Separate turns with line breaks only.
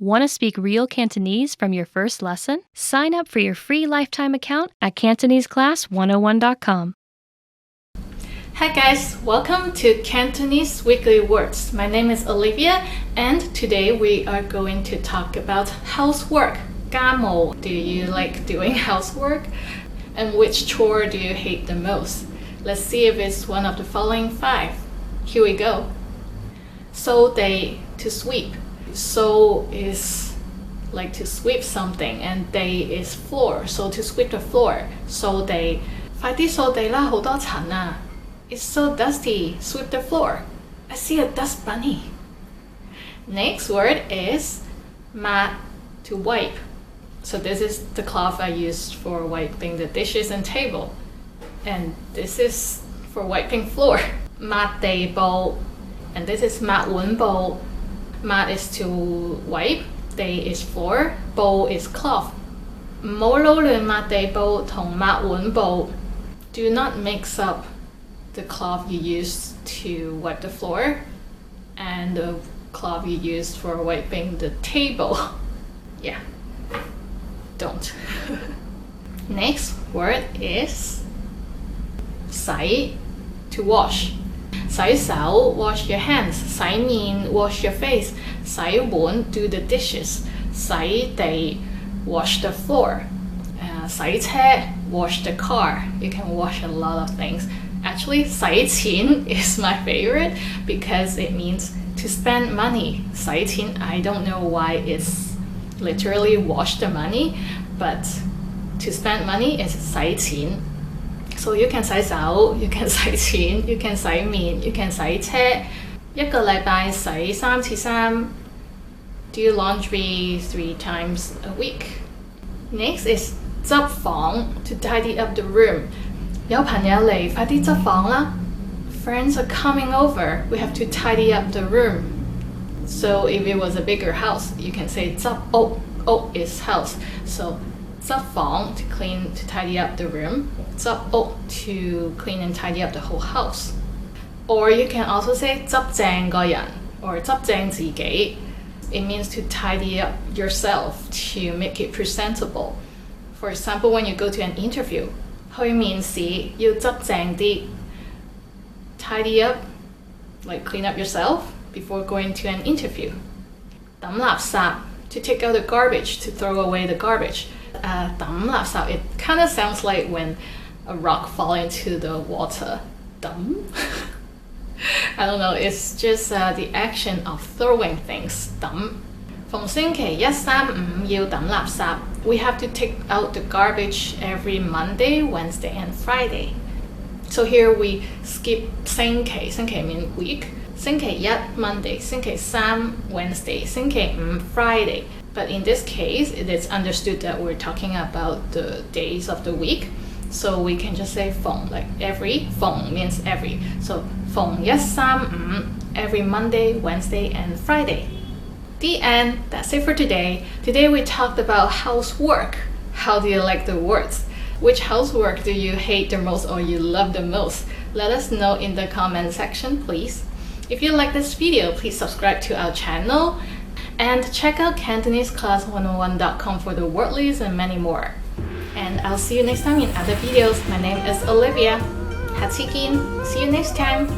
Want to speak real Cantonese from your first lesson? Sign up for your free lifetime account at CantoneseClass101.com.
Hi guys, welcome to Cantonese Weekly Words. My name is Olivia and today we are going to talk about housework. 家務. Do you like doing housework? And which chore do you hate the most? Let's see if it's one of the following 5. Here we go. So they, to sweep. So is like to sweep something and they is floor. So to sweep the floor. So they. 快啲掃地啦，好多塵啊. It's so dusty. Sweep the floor. I see a dust bunny. Next word is mat, to wipe. So this is the cloth I used for wiping the dishes and table. And this is for wiping floor. Mat地布. And this is mat 碗布. Mat is to wipe. Day is floor. 布 is cloth. 唔好撈亂抹地布同抹碗布. Do not mix up the cloth you used to wipe the floor and the cloth you used for wiping the table. Yeah, don't. Next word is 洗, to wash. 洗手, wash your hands. 洗面, wash your face. 洗碗, do the dishes. 洗地, wash the floor. 洗車, wash the car. You can wash a lot of things. Actually, 洗錢 is my favorite because it means to spend money. 洗錢, I don't know why it's literally wash the money, but to spend money is 洗錢. So you can 洗手, you can 洗錢, you can 洗面, you can 洗車. 一個禮拜洗3次衫. Do laundry 3 times a week. Next is 執房, to tidy up the room. 有朋友嚟，快啲執房啦. Friends are coming over. We have to tidy up the room. So if it was a bigger house, you can say 執屋. 屋 is house. So 執房 to clean, to tidy up the room. 執屋 to clean and tidy up the whole house. Or you can also say 執正個人 or 執正自己. It means to tidy up yourself, to make it presentable. For example, when you go to an interview, 去面試要執正啲. Tidy up, like clean up yourself before going to an interview. 抌垃圾, to take out the garbage, to throw away the garbage. 抌垃圾, it kind of sounds like when a rock falls into the water. 抌? I don't know, it's just the action of throwing things. 抌. 逢星期1、3、5要抌垃圾. We have to take out the garbage every Monday, Wednesday, and Friday. So here we skip 星期. 星期 mean week. 星期1 Monday, 星期3 Wednesday, 星期5 Friday. But in this case, it is understood that we're talking about the days of the week. So we can just say 逢, like every. 逢 means every. So 逢1、3、5 every Monday, Wednesday, and Friday. The end. That's it for today. Today we talked about housework. How do you like the words? Which housework do you hate the most or you love the most? Let us know in the comment section, please. If you like this video, please subscribe to our channel and check out CantoneseClass101.com for the word list and many more. And I'll see you next time in other videos. My name is Olivia. 下次見. See you next time.